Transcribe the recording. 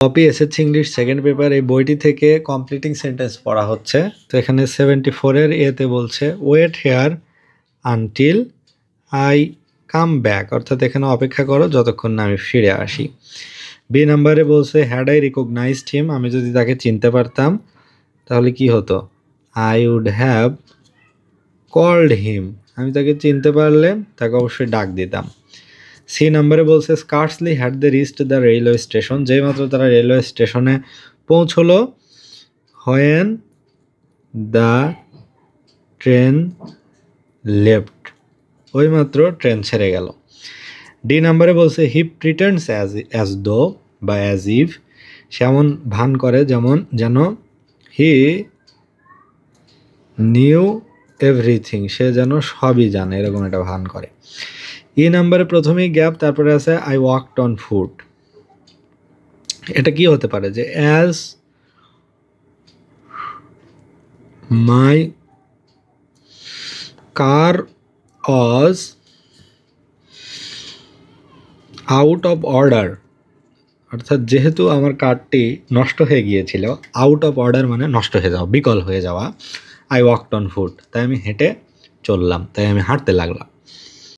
Copy SSC English second paper এই বইটি থেকে কমপ্লিটিং সেন্টেন্স পড়া হচ্ছে। তো এখানে 74 এতে বলছে wait here until I come back, অর্থাৎ এখানে অপেক্ষা করো যতক্ষণ না আমি ফিরে আসি। বি নাম্বারে বলছে হ্যাড আই রিকগনাইজড হিম, আমি যদি তাকে চিনতে পারতাম তাহলে কি হতো? I would have called him, আমি তাকে চিনতে পারলে তাকে অবশ্যই ডাক দিতাম। সি নাম্বারে বলছে scarcely had they reached the railway station, যেই মাত্র তারা রেলওয়ে স্টেশনে পৌঁছলো। হোয়েন দ্য ট্রেন লেফট, ওই মাত্র ট্রেন ছেড়ে গেল। ডি নাম্বারে বলছে হি প্রিটেন্ডস অ্যাজ দো বা অ্যাজ ইভ, সে এমন ভান করে যেন হি নিউ এভরিথিং, সে যেন সবই জানে, এরকম একটা ভান করে। ই নাম্বারে প্রথমেই গ্যাপ, তারপরে আছে আই ওয়াকড অন ফুট। এটা কি হতে পারে? যে as my car was out of order, অর্থাৎ যেহেতু আমার কারটি নষ্ট হয়ে গিয়েছিল, আউট অফ অর্ডার মানে নষ্ট হয়ে যাওয়া, বিকল হয়ে যাওয়া। আই ওয়াকড অন ফুট, তাই আমি হেঁটে চললাম, তাই আমি হাঁটতে লাগলাম।